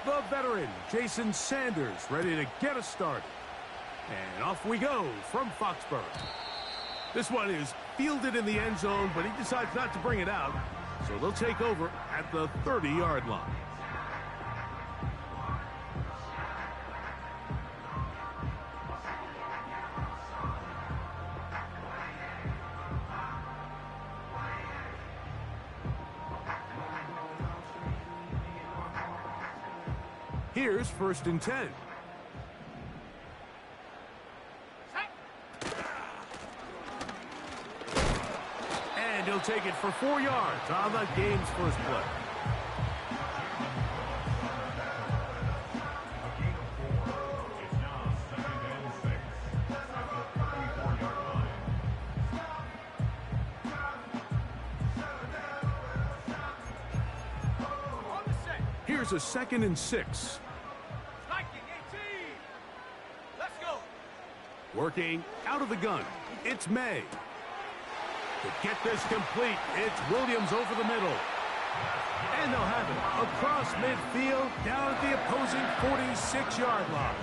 The veteran, Jason Sanders, ready to get us started. And off we go from Foxborough. This one is fielded in the end zone, but he decides not to bring it out. So they'll take over at the 30-yard line. Here's 1st and 10. And he'll take it for 4 yards on the game's first play. Here's a 2nd and 6. Working out of the gun, it's May. To get this complete, it's Williams over the middle. And they'll have it across midfield, down at the opposing 46-yard line.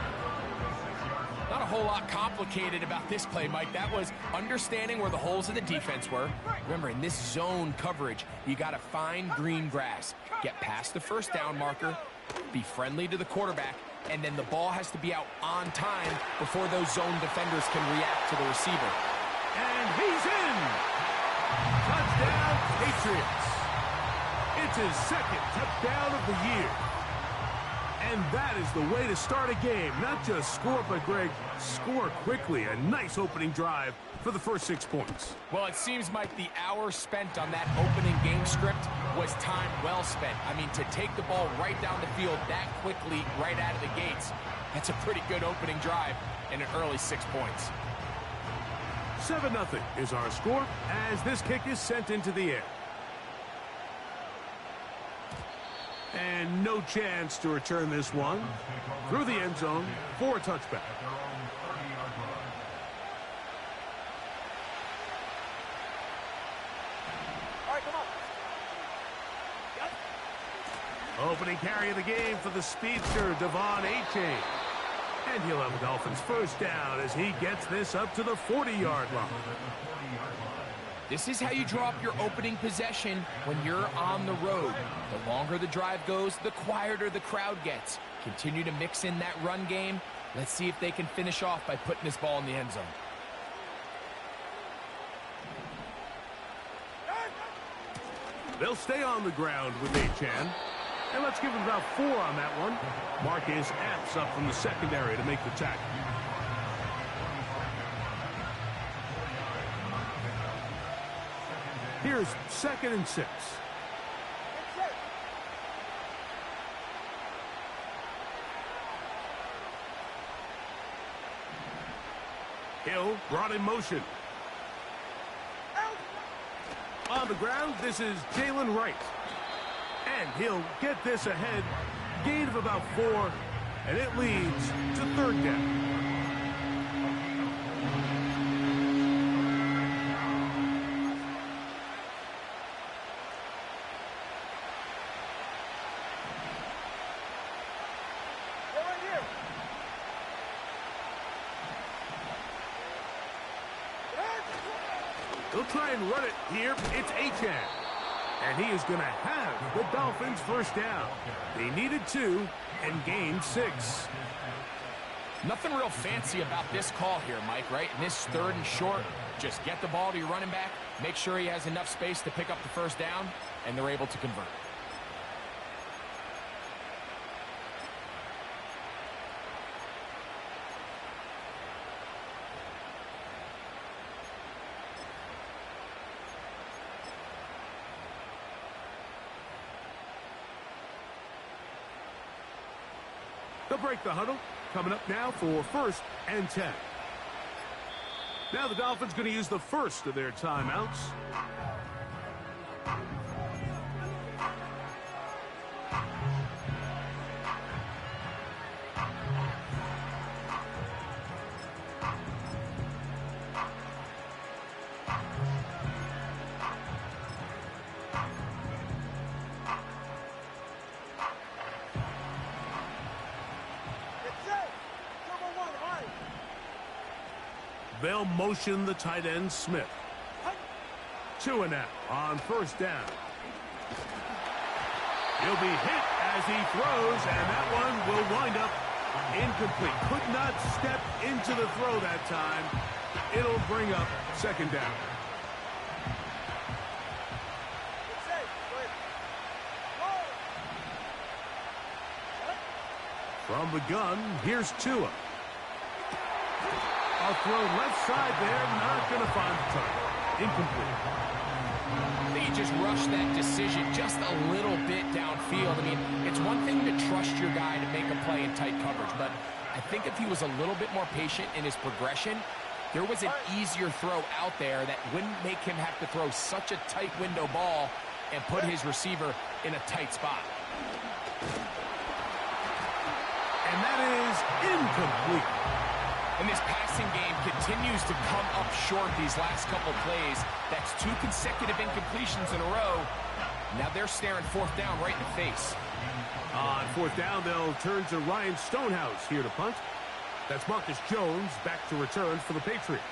Not a whole lot complicated about this play, Mike. That was understanding where the holes of the defense were. Remember, in this zone coverage, you got to find green grass. Get past the first down marker, be friendly to the quarterback, and then the ball has to be out on time before those zone defenders can react to the receiver. And he's in! Touchdown, Patriots! It's his 2nd touchdown of the year. And that is the way to start a game. Not just score, but, Greg, score quickly. A nice opening drive for the first 6 points. Well, it seems, Mike, the hour spent on that opening game script was time well spent. I mean, to take the ball right down the field that quickly, right out of the gates, that's a pretty good opening drive and an early 6 points. 7-0 is our score as this kick is sent into the air. And no chance to return this one through the end zone for a touchback. Opening carry of the game for the speedster, Devon Achane. And he'll have the Dolphins first down as he gets this up to the 40-yard line. This is how you draw up your opening possession when you're on the road. The longer the drive goes, the quieter the crowd gets. Continue to mix in that run game. Let's see if they can finish off by putting this ball in the end zone. They'll stay on the ground with Achane. And let's give him about 4 on that one. Marcus Epps up from the secondary to make the tackle. Here's 2nd and 6. Hill brought in motion. On the ground, this is Jalen Wright. And he'll get this ahead. Gain of about 4, and it leads to 3rd down. They'll try and run it here. It's Achane. And he is going to have the Dolphins first down. They needed 2 and gained 6. Nothing real fancy about this call here, Mike, right? In this 3rd and short, just get the ball to your running back, make sure he has enough space to pick up the first down, and they're able to convert. They'll break the huddle. Coming up now for 1st and 10. Now the Dolphins going to use the first of their timeouts. They'll motion the tight end, Smith. 2 and out on first down. He'll be hit as he throws, and that one will wind up incomplete. Could not step into the throw that time. It'll bring up second down. From the gun, here's Tua. A throw left side there, not going to find the target. Incomplete. I think he just rushed that decision just a little bit downfield. I mean, it's one thing to trust your guy to make a play in tight coverage, but I think if he was a little bit more patient in his progression, there was an easier throw out there that wouldn't make him have to throw such a tight window ball and put his receiver in a tight spot. And that is incomplete. And this passing game continues to come up short these last couple plays. That's 2 consecutive incompletions in a row. Now they're staring fourth down right in the face. On fourth down, they'll turn to Ryan Stonehouse here to punt. That's Marcus Jones back to return for the Patriots.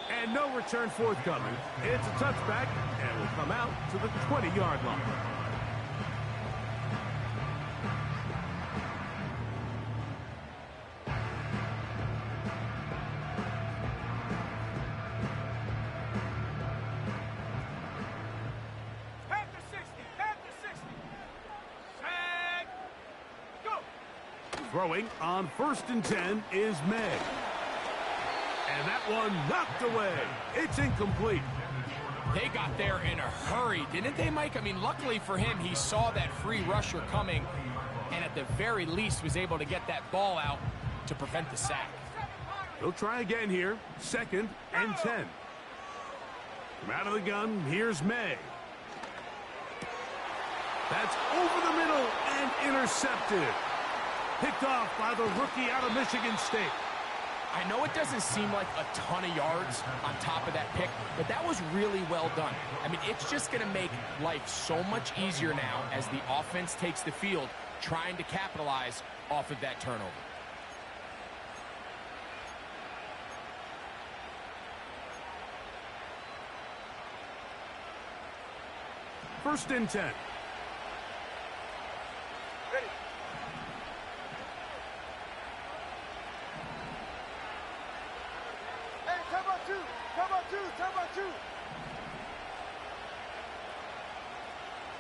And no return forthcoming. It's a touchback, and will come out to the 20-yard line. Throwing on 1st and 10 is May. And that one knocked away. It's incomplete. They got there in a hurry, didn't they, Mike? I mean, luckily for him, he saw that free rusher coming and at the very least was able to get that ball out to prevent the sack. He'll try again here. 2nd and 10. From out of the gun, here's May. That's over the middle and intercepted. Picked off by the rookie out of Michigan State. I know it doesn't seem like a ton of yards on top of that pick, but that was really well done. I mean, it's just going to make life so much easier now as the offense takes the field, trying to capitalize off of that turnover. First and 10. Ready. Hey, come on, 2. Come on, 2. Come on, 2.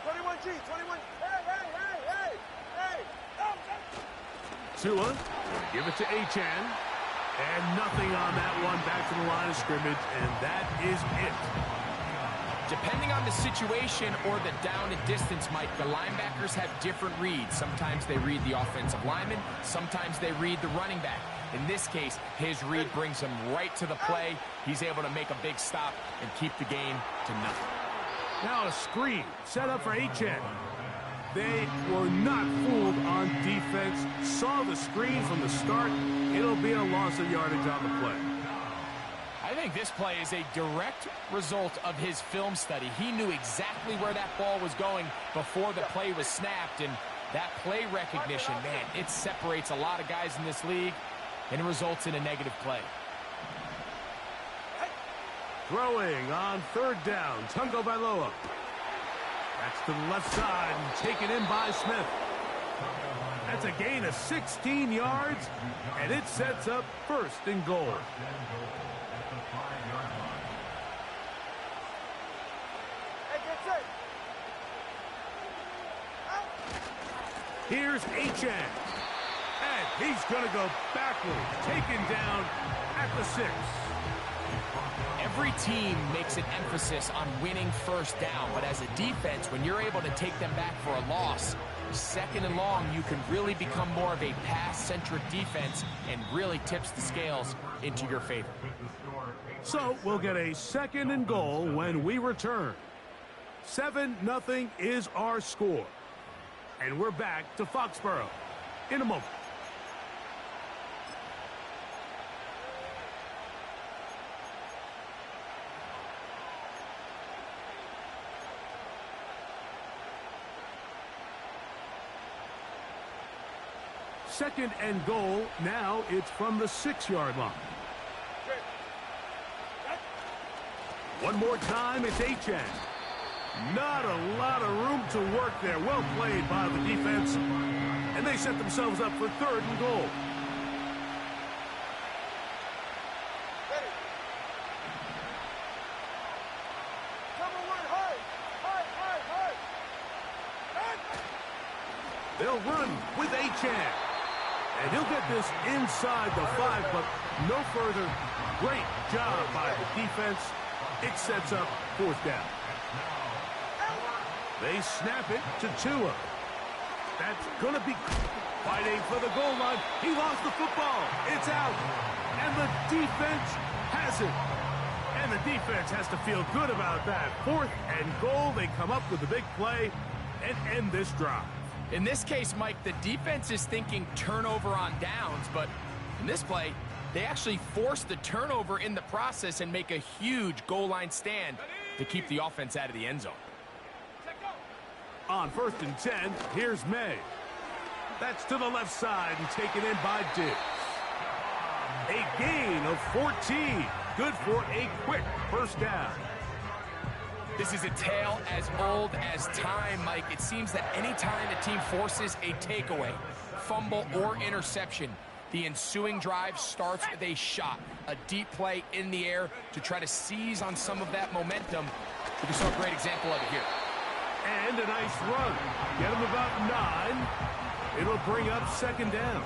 21G. 21. Hey. Tua, give it to Achane. And nothing on that one. Back to the line of scrimmage, and that is it. Depending on the situation or the down and distance, Mike, the linebackers have different reads. Sometimes they read the offensive lineman. Sometimes they read the running back. In this case, his read brings him right to the play. He's able to make a big stop and keep the game to nothing. Now a screen set up for Achane. They were not fooled on defense. Saw the screen from the start. It'll be a loss of yardage on the play. I think this play is a direct result of his film study. He knew exactly where that ball was going before the play was snapped, and that play recognition, man, it separates a lot of guys in this league, and it results in a negative play. Throwing on 3rd down, Tungo Bailoa. That's to the left side and taken in by Smith. That's a gain of 16 yards, and it sets up 1st and goal. Here's Achane. And he's going to go backwards, taken down at the 6. Every team makes an emphasis on winning 1st down, but as a defense, when you're able to take them back for a loss, 2nd and long, you can really become more of a pass-centric defense and really tips the scales into your favor. So we'll get a 2nd and goal when we return. 7-0 is our score. And we're back to Foxborough in a moment. Second and goal. Now it's from the 6-yard line. One more time, it's Achane. Not a lot of room to work there. Well played by the defense. And they set themselves up for 3rd and goal. They'll run with Achane. And he'll get this inside the 5, but no further. Great job by the defense. It sets up 4th down. They snap it to Tua. That's going to be fighting for the goal line. He lost the football. It's out. And the defense has it. And the defense has to feel good about that. 4th and goal. They come up with a big play and end this drive. In this case, Mike, the defense is thinking turnover on downs, but in this play, they actually force the turnover in the process and make a huge goal line stand to keep the offense out of the end zone. On 1st and 10, here's May. That's to the left side and taken in by Diggs. A gain of 14. Good for a quick 1st down. This is a tale as old as time, Mike. It seems that any time a team forces a takeaway, fumble, or interception, the ensuing drive starts with a shot, a deep play in the air to try to seize on some of that momentum. We saw a great example of it here. And a nice run. Get him about 9. It'll bring up 2nd down.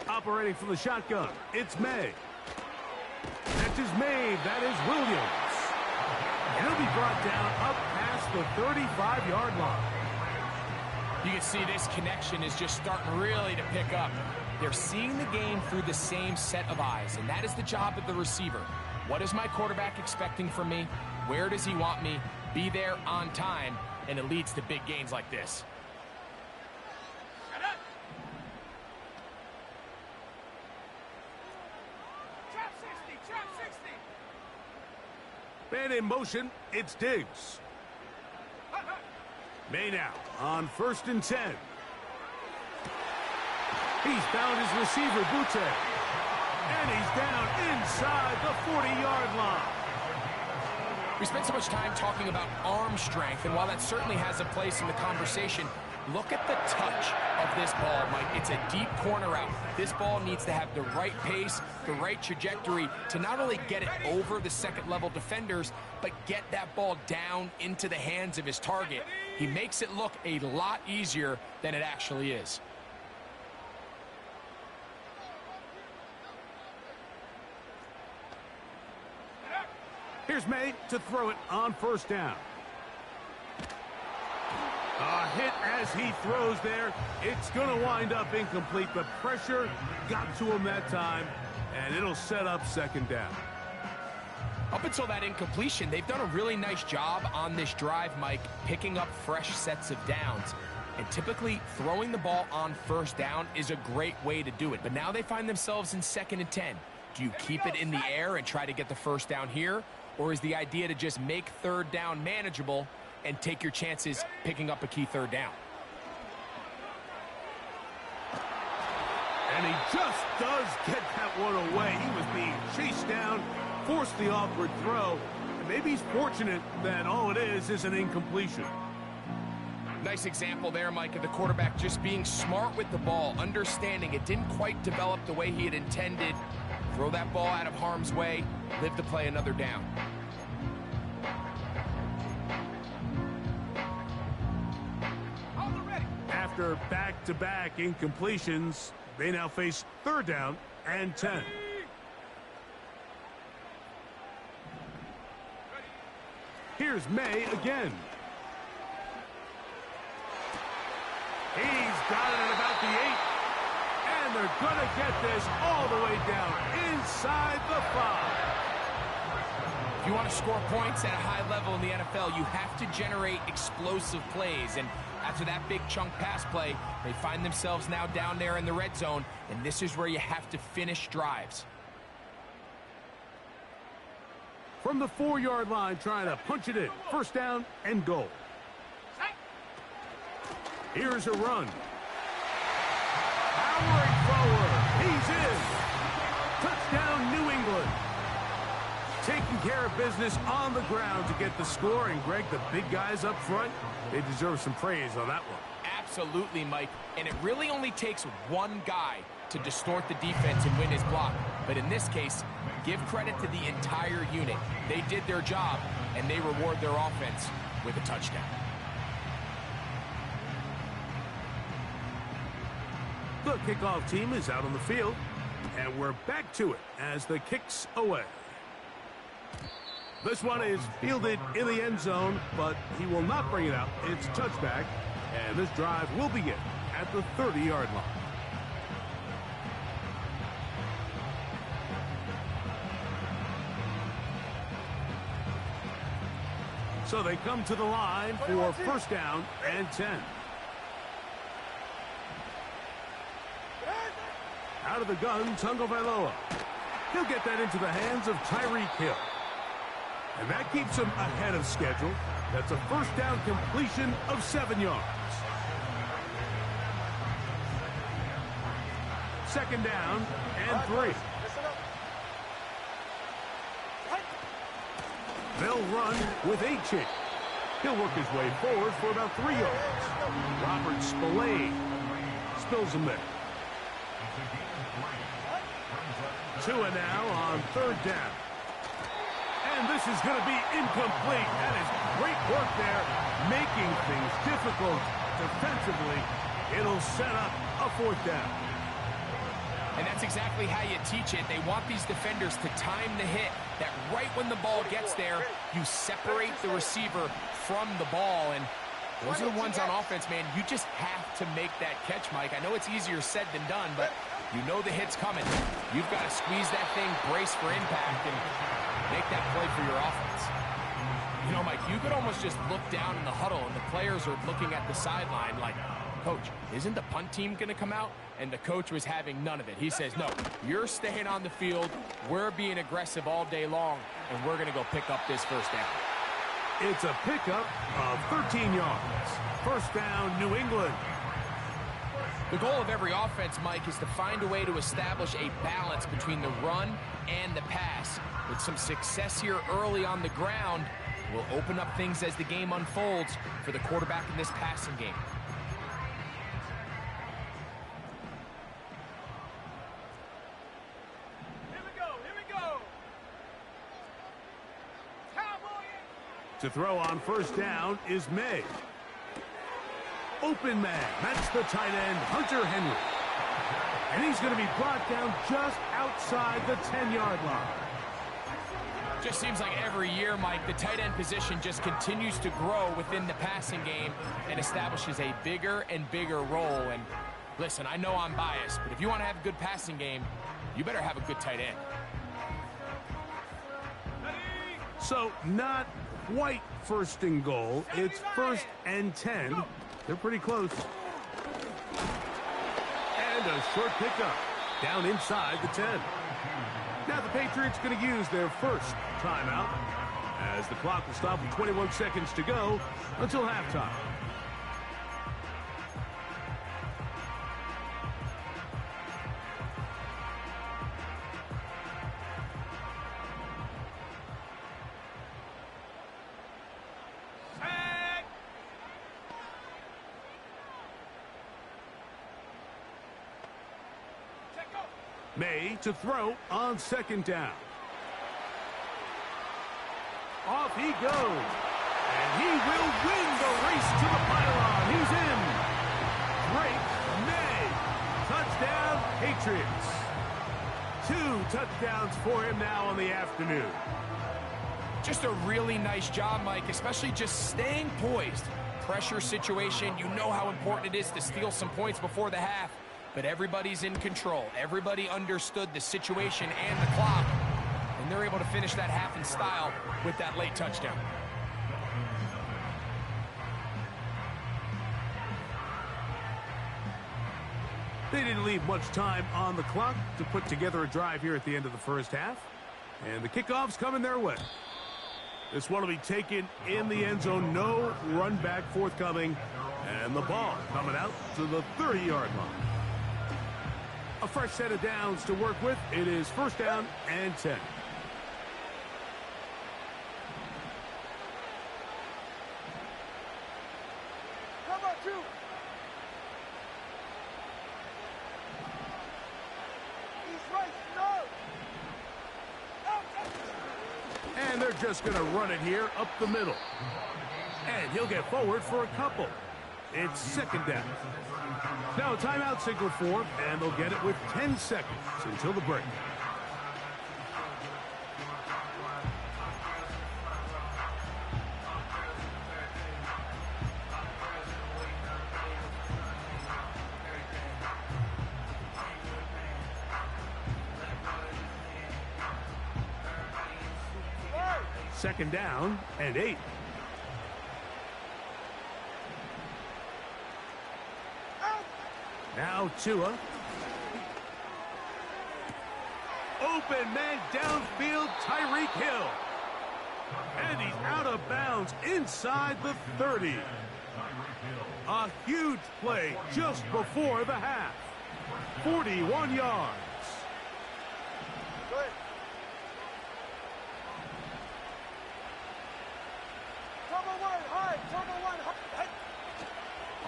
Operating from the shotgun, it's May. Catch is made. That is Williams. And he'll be brought down up past the 35-yard line. You can see this connection is just starting really to pick up. They're seeing the game through the same set of eyes, and that is the job of the receiver. What is my quarterback expecting from me? Where does he want me? Be there on time, and it leads to big gains like this. Man in motion, it's Diggs. May now on 1st and 10. He's found his receiver, Butte. And he's down inside the 40-yard line. We spent so much time talking about arm strength, and while that certainly has a place in the conversation, look at the touch of this ball, Mike. It's a deep corner route. This ball needs to have the right pace, the right trajectory to not only get it over the second-level defenders, but get that ball down into the hands of his target. He makes it look a lot easier than it actually is. Here's May to throw it on 1st down. A hit as he throws there. It's going to wind up incomplete. The pressure got to him that time, and it'll set up 2nd down. Up until that incompletion, they've done a really nice job on this drive, Mike, picking up fresh sets of downs. And typically, throwing the ball on 1st down is a great way to do it. But now they find themselves in 2nd and 10. Do you keep it in the air and try to get the 1st down here? Or is the idea to just make 3rd down manageable and take your chances picking up a key 3rd down? And he just does get that one away. He was being chased down, forced the awkward throw. And maybe he's fortunate that all it is an incompletion. Nice example there, Mike, of the quarterback just being smart with the ball, understanding it didn't quite develop the way he had intended. Throw that ball out of harm's way, live to play another down. After back-to-back incompletions, they now face 3rd down and 10. Here's May again. He's got it at about the 8. And they're gonna get this all the way down inside the 5. If you want to score points at a high level in the NFL, you have to generate explosive plays. And after that big chunk pass play, they find themselves now down there in the red zone, and this is where you have to finish drives. From the 4-yard line, trying to punch it in. First down and goal. Here's a run. Powering forward. He's in. Touchdown, New England. Taking care of business on the ground to get the score. And, Greg, the big guys up front, they deserve some praise on that one. Absolutely, Mike. And it really only takes one guy to distort the defense and win his block. But in this case, give credit to the entire unit. They did their job, and they reward their offense with a touchdown. The kickoff team is out on the field, and we're back to it as the kick's away. This one is fielded in the end zone, but he will not bring it out. It's a touchback, and this drive will begin at the 30-yard line. So they come to the line for first down and 10. Out of the gun, MaskedkiiLLAA. He'll get that into the hands of Tyreek Hill. And that keeps him ahead of schedule. That's a first down completion of 7 yards. Second down and 3. They'll run with H. He'll work his way forward for about 3 yards. Robert Spillane spills him there. Tua now on third down. And this is going to be incomplete. That is great work there, making things difficult defensively. It'll set up a fourth down. And that's exactly how you teach it. They want these defenders to time the hit, that right when the ball gets there, you separate the receiver from the ball. And those are the ones on offense, man. You just have to make that catch, Mike. I know it's easier said than done, but you know the hit's coming. You've got to squeeze that thing, brace for impact, and make that play for your offense. You know, Mike, you could almost just look down in the huddle, and the players are looking at the sideline like, Coach, isn't the punt team going to come out? And the coach was having none of it. He says, no, you're staying on the field. We're being aggressive all day long, and we're going to go pick up this first down. It's a pickup of 13 yards. First down, New England. The goal of every offense, Mike, is to find a way to establish a balance between the run and the pass. With some success here early on the ground, will open up things as the game unfolds for the quarterback in this passing game. Here we go. To throw on first down is May. Open man. That's the tight end, Hunter Henry. And he's going to be brought down just outside the 10-yard line. Just seems like every year, Mike, the tight end position just continues to grow within the passing game and establishes a bigger and bigger role. And listen, I know I'm biased, but if you want to have a good passing game, you better have a good tight end. So not quite first and goal. It's first and 10. They're pretty close. And a short pickup down inside the 10. Now the Patriots going to use their first timeout as the clock will stop with 21 seconds to go until halftime. May to throw on second down. Off he goes. And he will win the race to the pylon. He's in. Drake May. Touchdown, Patriots. 2 touchdowns for him now on the afternoon. Just a really nice job, Mike, especially just staying poised. Pressure situation, you know how important it is to steal some points before the half. but everybody's in control. Everybody understood the situation and the clock, and they're able to finish that half in style with that late touchdown. They didn't leave much time on the clock to put together a drive here at the end of the first half. And the kickoff's coming their way. This one will be taken in the end zone. No run back forthcoming. And the ball coming out to the 30-yard line. A fresh set of downs to work with. It is first down and 10. And they're just going to run it here up the middle. And he'll get forward for a couple. It's second down. Now a timeout signal for him, and they'll get it with 10 seconds until the break. Second down and 8. Now Tua. Open man downfield, Tyreek Hill. And he's out of bounds inside the 30. A huge play just before the half. 41 yards.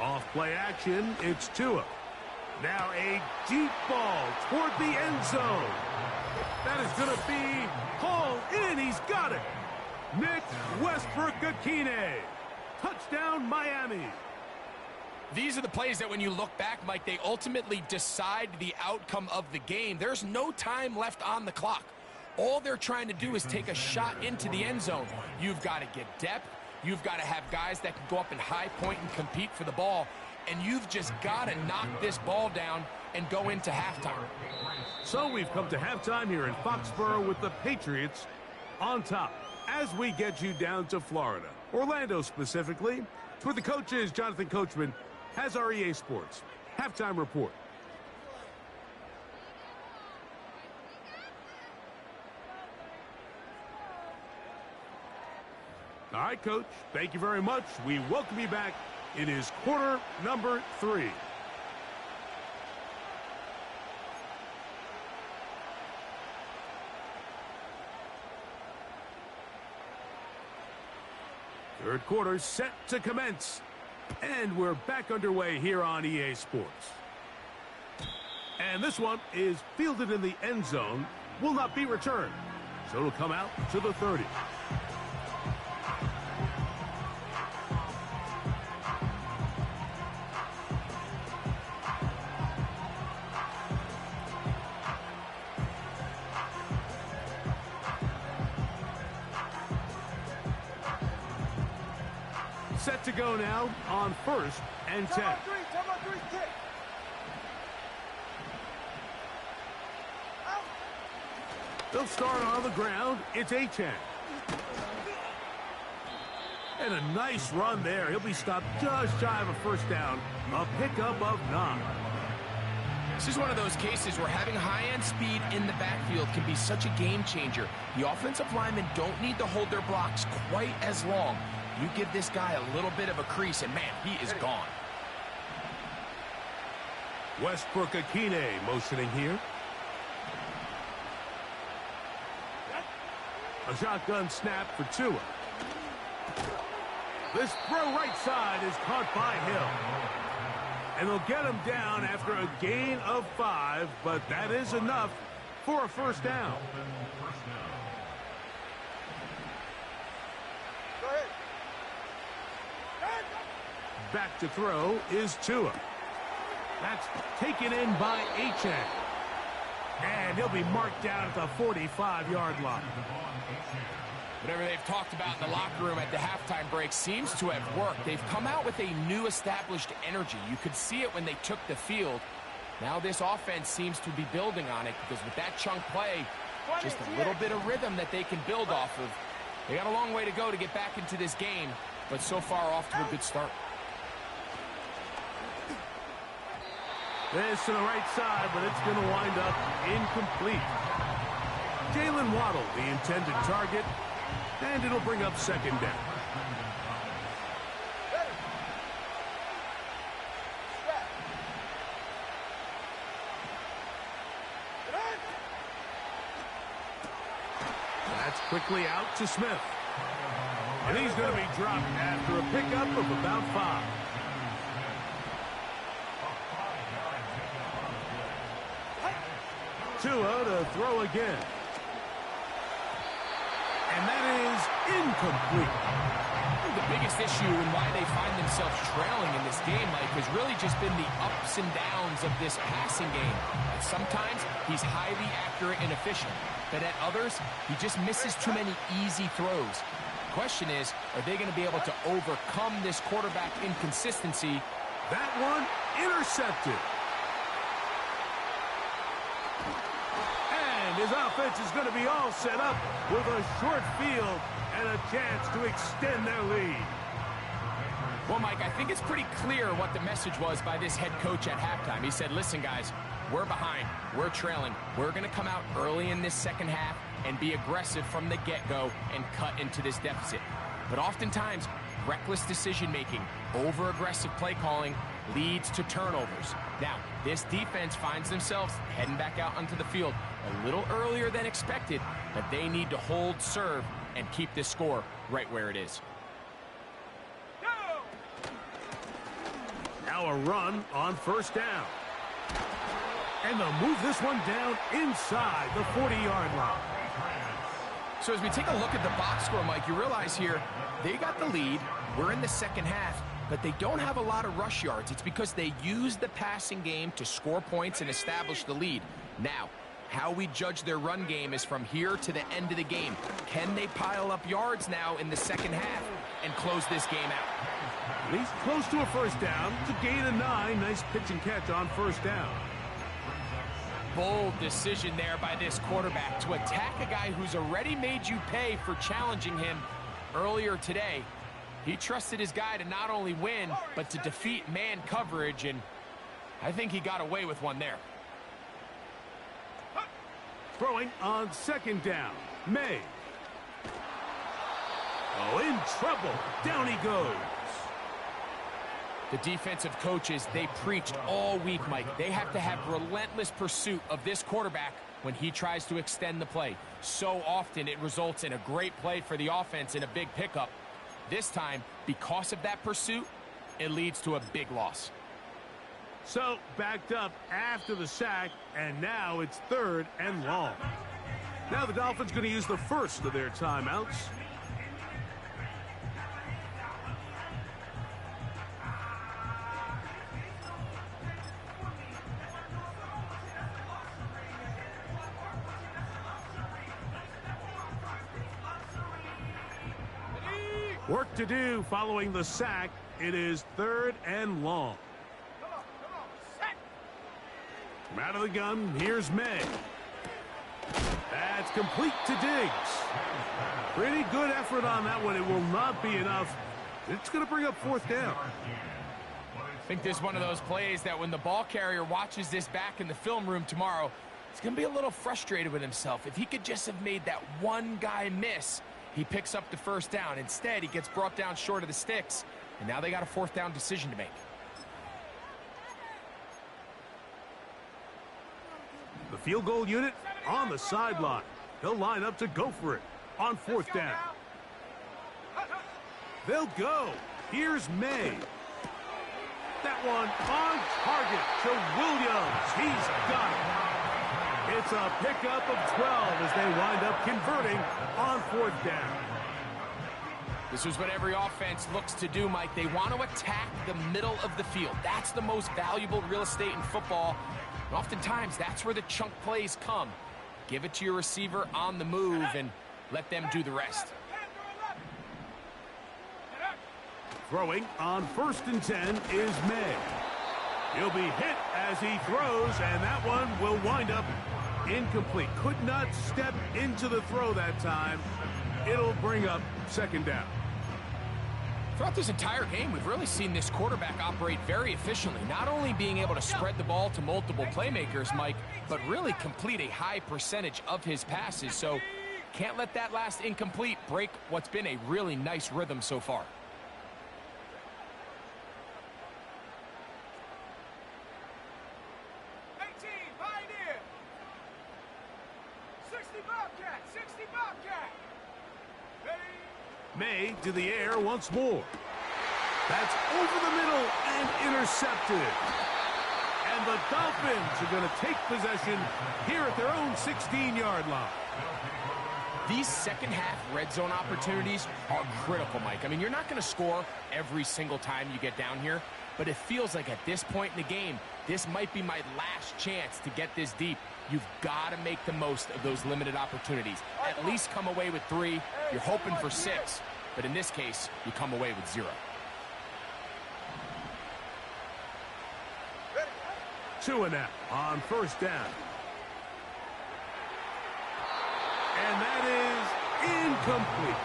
Off play action, it's Tua. Now a deep ball toward the end zone. That is going to be hauled in. He's got it. Nick MaskedkiiLLAA. Touchdown, Miami. These are the plays that when you look back, Mike, they ultimately decide the outcome of the game. There's no time left on the clock. All they're trying to do is take a shot into the end zone. You've got to get depth. You've got to have guys that can go up and high point and compete for the ball. And you've just got to knock this ball down and go into halftime. So we've come to halftime here in Foxborough with the Patriots on top as we get you down to Florida. Orlando specifically. It's where the coach is. Jonathan Coachman has our EA Sports halftime report. All right, Coach, thank you very much. We welcome you back. It is quarter number 3. Third quarter set to commence. And we're back underway here on EA Sports. And this one is fielded in the end zone. Will not be returned. So it'll come out to the 30. Set to go now on first and 10. They'll start on the ground. It's Achane. And a nice run there. He'll be stopped just shy of a first down. A pickup of 9. This is one of those cases where having high-end speed in the backfield can be such a game changer. The offensive linemen don't need to hold their blocks quite as long. You give this guy a little bit of a crease, and, man, he is gone. MaskedkiiLLAA motioning here. A shotgun snap for Tua. This throw right side is caught by Hill. And they'll get him down after a gain of 5, but that is enough for a first down. Back to throw is Tua. That's taken in by Achane. And he'll be marked down at the 45-yard line. Whatever they've talked about in the locker room at the halftime break seems to have worked. They've come out with a new established energy. You could see it when they took the field. Now this offense seems to be building on it because with that chunk play, just a little bit of rhythm that they can build off of. They got a long way to go to get back into this game, but so far off to a good start. This to the right side, but it's going to wind up incomplete. Jalen Waddle, the intended target, and it'll bring up second down. That's quickly out to Smith. And he's going to be dropped after a pickup of about 5. Tua to throw again. And that is incomplete. The biggest issue and why they find themselves trailing in this game, Mike, has really just been the ups and downs of this passing game. And sometimes he's highly accurate and efficient, but at others, he just misses too many easy throws. The question is, are they going to be able to overcome this quarterback inconsistency? That one intercepted. And his offense is going to be all set up with a short field and a chance to extend their lead. Well, Mike, I think it's pretty clear what the message was by this head coach at halftime. He said, listen, guys, we're behind. We're trailing. We're going to come out early in this second half and be aggressive from the get-go and cut into this deficit. But oftentimes, reckless decision-making, over-aggressive play calling leads to turnovers. Now, this defense finds themselves heading back out onto the field a little earlier than expected, but they need to hold serve and keep this score right where it is. Now a run on first down. And they'll move this one down inside the 40-yard line. So as we take a look at the box score, Mike, you realize here they got the lead. We're in the second half, but they don't have a lot of rush yards. It's because they use the passing game to score points and establish the lead. Now, how we judge their run game is from here to the end of the game. Can they pile up yards now in the second half and close this game out? He's close to a first down. It's a gain of 9. Nice pitch and catch on first down. Bold decision there by this quarterback to attack a guy who's already made you pay for challenging him earlier today. He trusted his guy to not only win, but to defeat man coverage, and I think he got away with one there. Throwing on second down. May. Oh, in trouble. Down he goes. The defensive coaches, they preached all week, Mike. They have to have relentless pursuit of this quarterback when he tries to extend the play. So often it results in a great play for the offense and a big pickup. This time, because of that pursuit, it leads to a big loss. So, backed up after the sack, and now it's 3rd and long. Now the Dolphins going to use the first of their timeouts. Work to do following the sack. It is 3rd and long. From out of the gun, here's May. That's complete to Diggs. Pretty good effort on that one. It will not be enough. It's going to bring up 4th down. I think this is one of those plays that when the ball carrier watches this back in the film room tomorrow, he's going to be a little frustrated with himself. If he could just have made that one guy miss, he picks up the first down. Instead, he gets brought down short of the sticks, and now they got a 4th down decision to make. The field goal unit on the sideline. They'll line up to go for it on 4th down. They'll go. Here's May. That one on target to Williams. He's got it. It's a pickup of 12 as they wind up converting on 4th down. This is what every offense looks to do, Mike. They want to attack the middle of the field. That's the most valuable real estate in football. And oftentimes, that's where the chunk plays come. Give it to your receiver on the move and let them do the rest. Throwing on 1st and 10 is May. He'll be hit as he throws, and that one will wind up incomplete. Could not step into the throw that time. It'll bring up second down. Throughout this entire game, we've really seen this quarterback operate very efficiently, not only being able to spread the ball to multiple playmakers, Mike, but really complete a high percentage of his passes. So can't let that last incomplete break what's been a really nice rhythm so far. May to the air once more. That's over the middle and intercepted. And the Dolphins are going to take possession here at their own 16-yard line. These second-half red zone opportunities are critical, Mike. I mean, you're not going to score every single time you get down here, but it feels like at this point in the game, this might be my last chance to get this deep. You've got to make the most of those limited opportunities. At least come away with 3. You're hoping for 6, but in this case, you come away with 0. 2 and out on first down. And that is incomplete.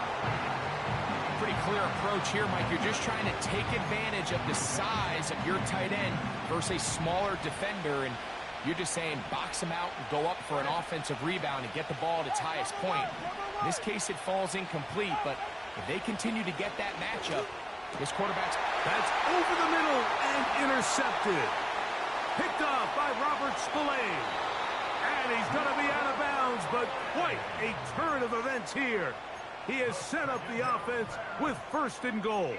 Pretty clear approach here, Mike. You're just trying to take advantage of the size of your tight end versus a smaller defender, and you're just saying box him out and go up for an offensive rebound and get the ball at its highest point. In this case, it falls incomplete, but if they continue to get that matchup, this quarterback's... That's over the middle and intercepted. Picked off by Robert Spillane. And he's going to be out of bounds, but quite a turn of events here. He has set up the offense with first and goal.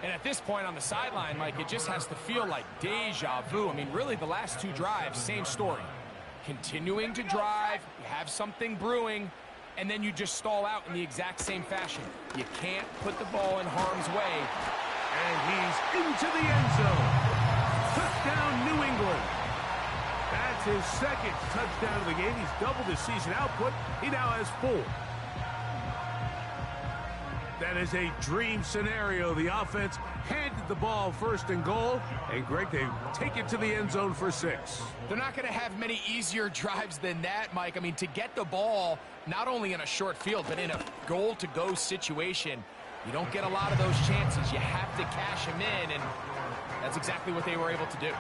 And at this point on the sideline, Mike, it just has to feel like deja vu. I mean, really, the last 2 drives, same story. Continuing to drive, you have something brewing, and then you just stall out in the exact same fashion. You can't put the ball in harm's way. And he's into the end zone. Touchdown, New England. That's his second touchdown of the game. He's doubled his season output. He now has 4. That is a dream scenario. The offense handed the ball first and goal. And, Greg, they take it to the end zone for 6. They're not going to have many easier drives than that, Mike. I mean, to get the ball, not only in a short field, but in a goal-to-go situation, you don't get a lot of those chances. You have to cash them in, and that's exactly what they were able to do.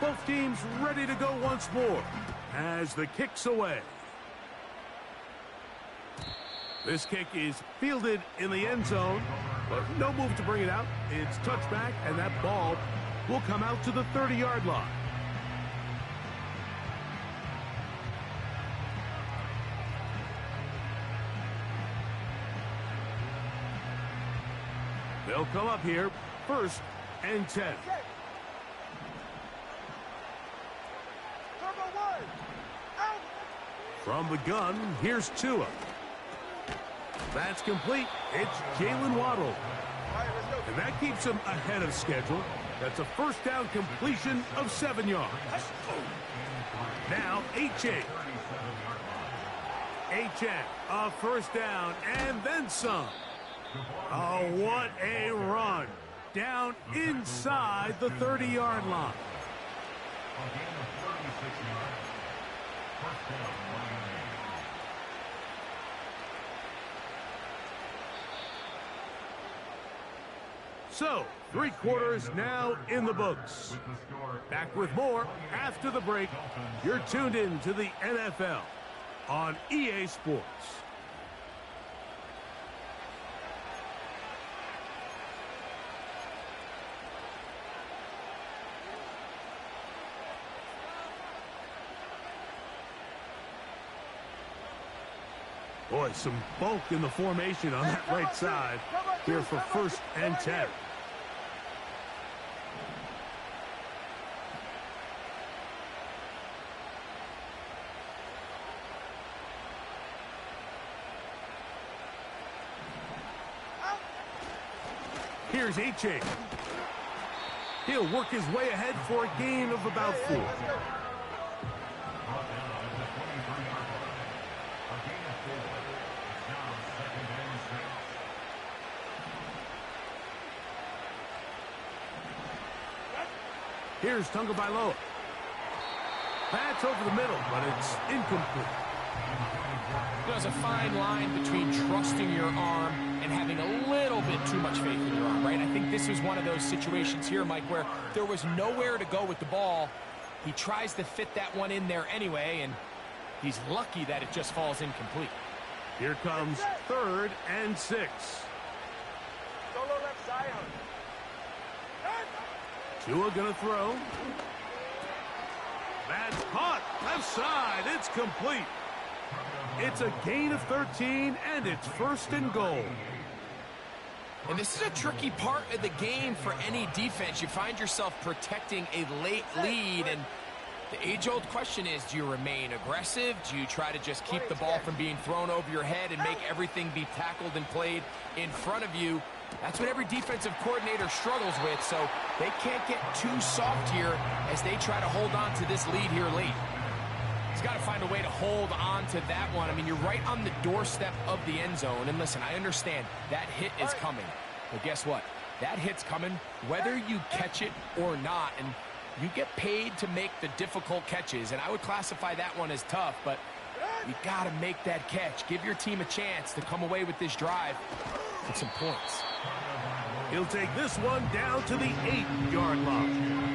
Both teams ready to go once more as the kick's away. This kick is fielded in the end zone, but no move to bring it out. It's touchback, and that ball will come out to the 30-yard line. They'll come up here, 1st and 10. From the gun, here's Tua. That's complete. It's Jalen Waddle. And that keeps him ahead of schedule. That's a first down completion of 7 yards. Now, H.A. A first down and then some. Oh, what a run. Down inside the 30-yard line. So, 3 quarters now in the books. Back with more after the break. You're tuned in to the NFL on EA Sports. Boy, some bulk in the formation on that right side here for 1st and 10. Here's H.A. He'll work his way ahead for a gain of about 4. Here's Tagovailoa. That's over the middle, but it's incomplete. There's a fine line between trusting your arm and having a little bit too much faith in your arm, right? I think this is one of those situations here, Mike, where there was nowhere to go with the ball. He tries to fit that one in there anyway, and he's lucky that it just falls incomplete. Here comes 3rd and 6. Solo left side. Tua gonna throw. That's caught. Left side. It's complete. It's a gain of 13, and it's 1st and goal. And this is a tricky part of the game for any defense. You find yourself protecting a late lead, and the age-old question is, do you remain aggressive? Do you try to just keep the ball from being thrown over your head and make everything be tackled and played in front of you? That's what every defensive coordinator struggles with, so they can't get too soft here as they try to hold on to this lead here late. He's got to find a way to hold on to that one. I mean, you're right on the doorstep of the end zone. And listen, I understand that hit is coming. But guess what? That hit's coming whether you catch it or not. And you get paid to make the difficult catches. And I would classify that one as tough, but you got to make that catch. Give your team a chance to come away with this drive with some points. He'll take this one down to the 8-yard line.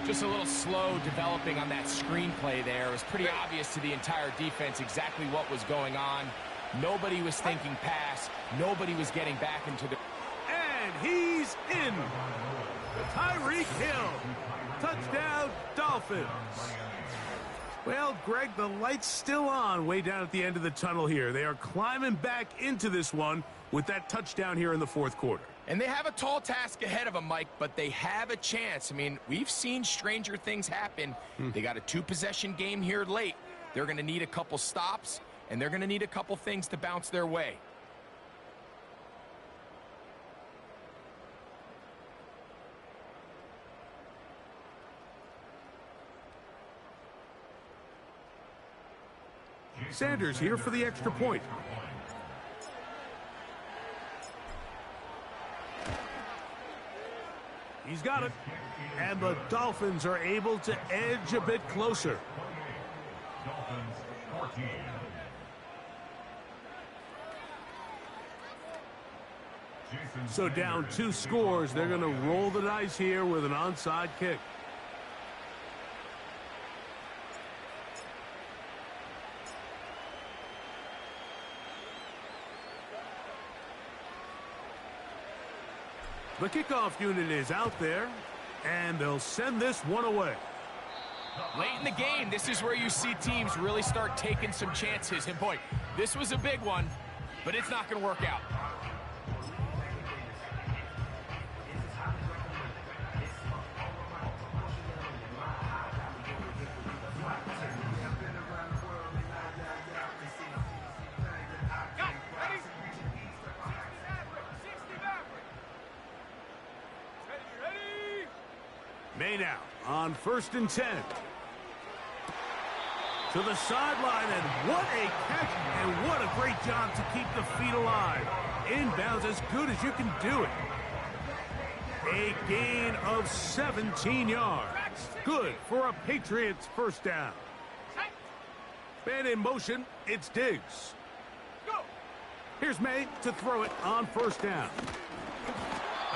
Just a little slow developing on that screenplay there. It was pretty obvious to the entire defense exactly what was going on. Nobody was thinking pass. Nobody was getting back into the... And he's in. Tyreek Hill. Touchdown, Dolphins. Well, Greg, the light's still on way down at the end of the tunnel here. They are climbing back into this one with that touchdown here in the 4th quarter. And they have a tall task ahead of them, Mike, but they have a chance. I mean, we've seen stranger things happen. They got a 2-possession game here late. They're going to need a couple stops, and they're going to need a couple things to bounce their way. Sanders here for the extra point. He's got it. And the Dolphins are able to edge a bit closer. Dolphins 14. So down 2 scores. They're going to roll the dice here with an onside kick. The kickoff unit is out there, and they'll send this one away. Late in the game, this is where you see teams really start taking some chances. And boy, this was a big one, but it's not going to work out. May now on 1st and 10. To the sideline, and what a catch, and what a great job to keep the feet alive. Inbounds as good as you can do it. A gain of 17 yards. Good for a Patriots first down. Man in motion, it's Diggs. Here's May to throw it on 1st down.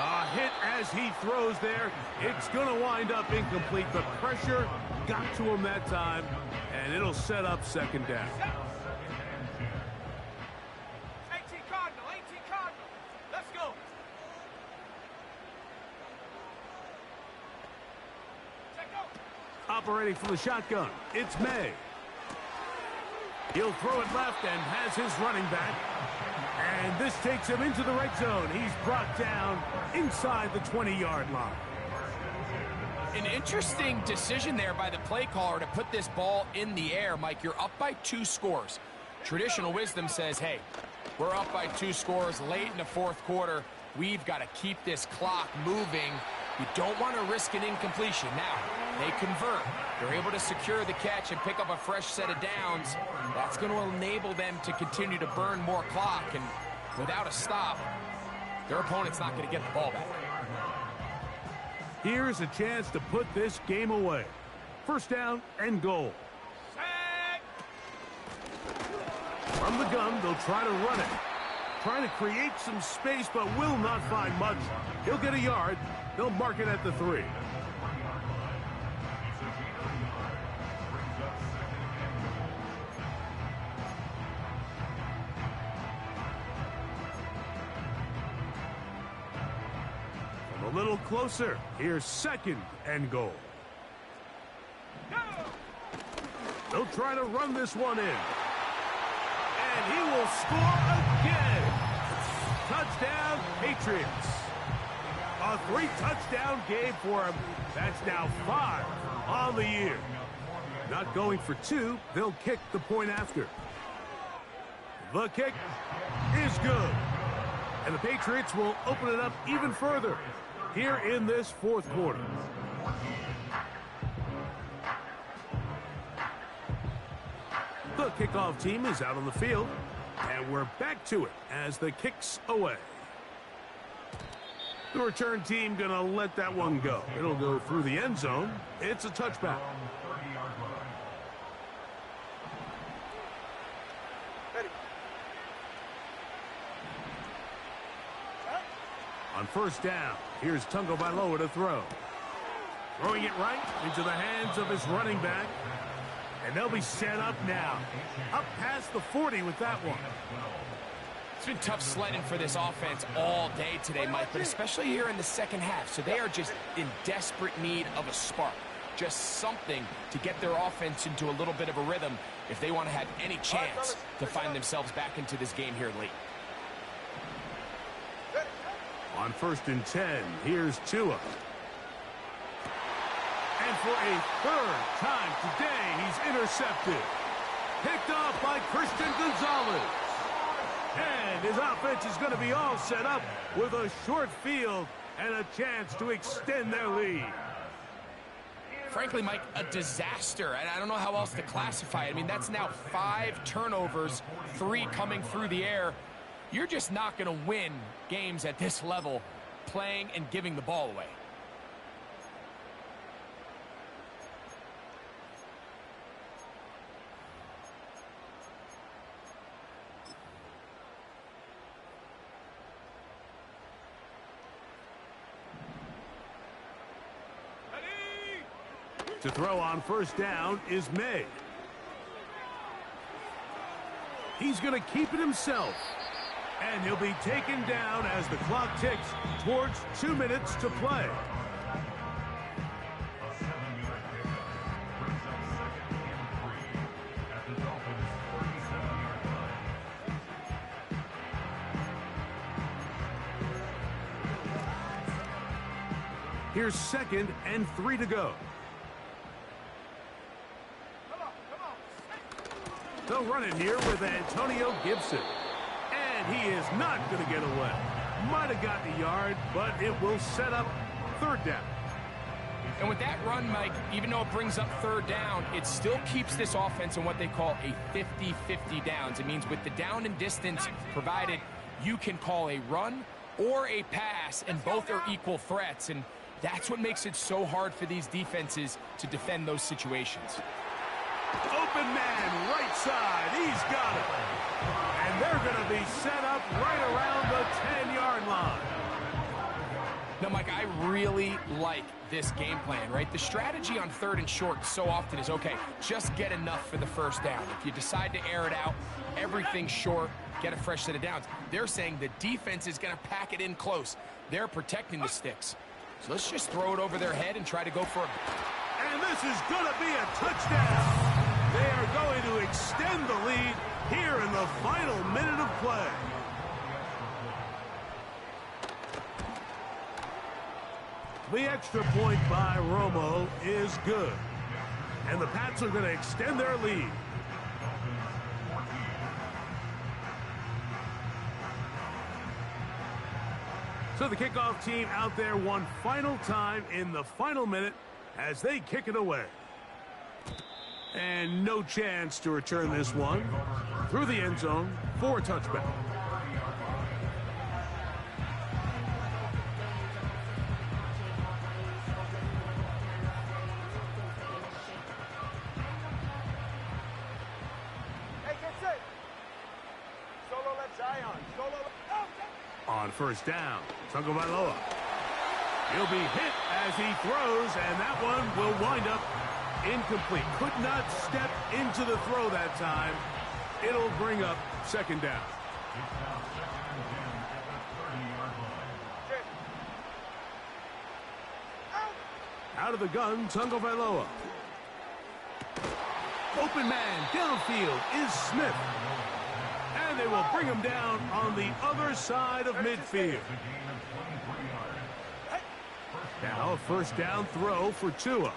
A hit as he throws there. It's going to wind up incomplete. The pressure got to him that time, and it'll set up 2nd down. 18 Cardinal, 18 Cardinal. Let's go. Operating from the shotgun, it's May. He'll throw it left and has his running back. And this takes him into the red zone. He's brought down inside the 20-yard line. An interesting decision there by the play caller to put this ball in the air. Mike, you're up by 2 scores. Traditional wisdom says, hey, we're up by 2 scores late in the 4th quarter. We've got to keep this clock moving. You don't want to risk an incompletion. Now, they convert. They're able to secure the catch and pick up a fresh set of downs. That's going to enable them to continue to burn more clock. And without a stop, their opponent's not going to get the ball back. Here's a chance to put this game away. First down and goal. From the gun, they'll try to run it. Trying to create some space, but will not find much. He'll get a yard. They'll mark it at the 3. From a little closer, here's second and goal. They'll try to run this one in. And he will score again. Touchdown, Patriots. A 3-touchdown game for him. That's now 5 on the year. Not going for 2, they'll kick the point after. The kick is good. And the Patriots will open it up even further here in this fourth quarter. The kickoff team is out on the field, and we're back to it as the kick's away. The return team going to let that one go. It'll go through the end zone. It's a touchback. On first down, here's Tagovailoa to throw. Throwing it right into the hands of his running back. And they'll be set up now. Up past the 40 with that one. It's been tough sledding for this offense all day today, Mike, but especially here in the second half. So they are just in desperate need of a spark. Just something to get their offense into a little bit of a rhythm if they want to have any chance to find themselves back into this game here late. On first and 10, here's Tua. And for a third time today, he's intercepted. Picked off by Christian Gonzalez. And his offense is going to be all set up with a short field and a chance to extend their lead. Frankly, Mike, a disaster. And I don't know how else to classify it. I mean, that's now 5 turnovers, 3 coming through the air. You're just not going to win games at this level playing and giving the ball away. To throw on first down is May. He's going to keep it himself. And he'll be taken down as the clock ticks towards 2 minutes to play. A 7-yard kick brings up second and 3 at the Dolphins' 37-yard line. Here's second and 3 to go. They'll run it here with Antonio Gibson. And he is not going to get away. Might have gotten a yard, but it will set up third down. And with that run, Mike, even though it brings up third down, it still keeps this offense in what they call a 50-50 downs. It means with the down and distance provided, you can call a run or a pass, and both are equal threats. And that's what makes it so hard for these defenses to defend those situations. Open man, right side. He's got it. And they're going to be set up right around the 10-yard line. Now, Mike, I really like this game plan, right? The strategy on third and short so often is, okay, just get enough for the first down. If you decide to air it out, everything's short, get a fresh set of downs. They're saying the defense is going to pack it in close. They're protecting the sticks. So let's just throw it over their head and try to go for it. And this is going to be a touchdown. They are going to extend the lead here in the final minute of play. The extra point by Romo is good. And the Pats are going to extend their lead. So the kickoff team out there one final time in the final minute as they kick it away. And no chance to return this one through the end zone for a touchback. Hey, get set. Solo left Zion. Solo left. On first down, MaskedkiiLLAA. He'll be hit as he throws, and that one will wind up incomplete. Could not step into the throw that time. It'll bring up second down. It's now second and 10 at the 30-yard line. Out of the gun, MaskedkiiLLAA. Open man downfield is Smith. And they will bring him down on the other side of midfield. It's a gain of 23 yards. Now a first down throw for Tua.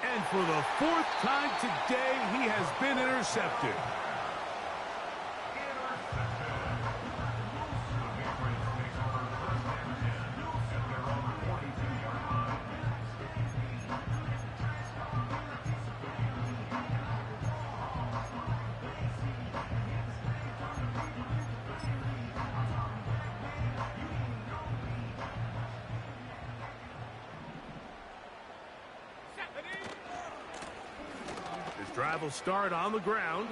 And for the fourth time today, he has been intercepted. His drive will start on the ground.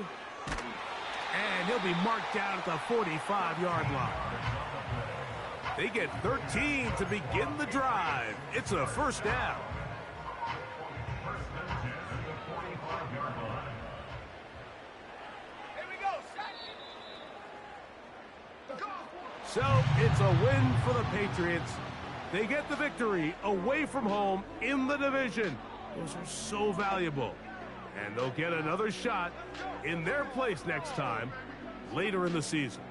And he'll be marked down at the 45-yard line. They get 13 to begin the drive. It's a first down. Here we go. Set. So it's a win for the Patriots. They get the victory away from home in the division. Those are so valuable. And they'll get another shot in their place next time, later in the season.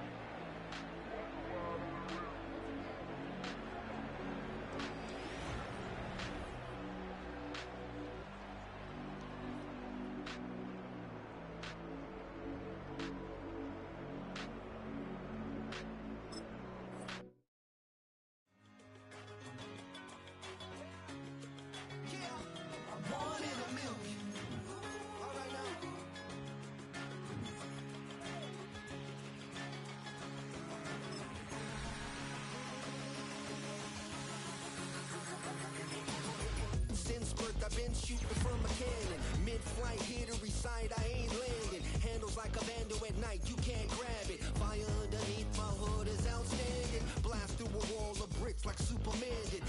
Since birth, I've been shooting from a cannon. Mid-flight, here to recite, I ain't landing. Handles like a vandal at night, you can't grab it. Fire underneath my hood is outstanding. Blast through a wall of bricks like Superman did.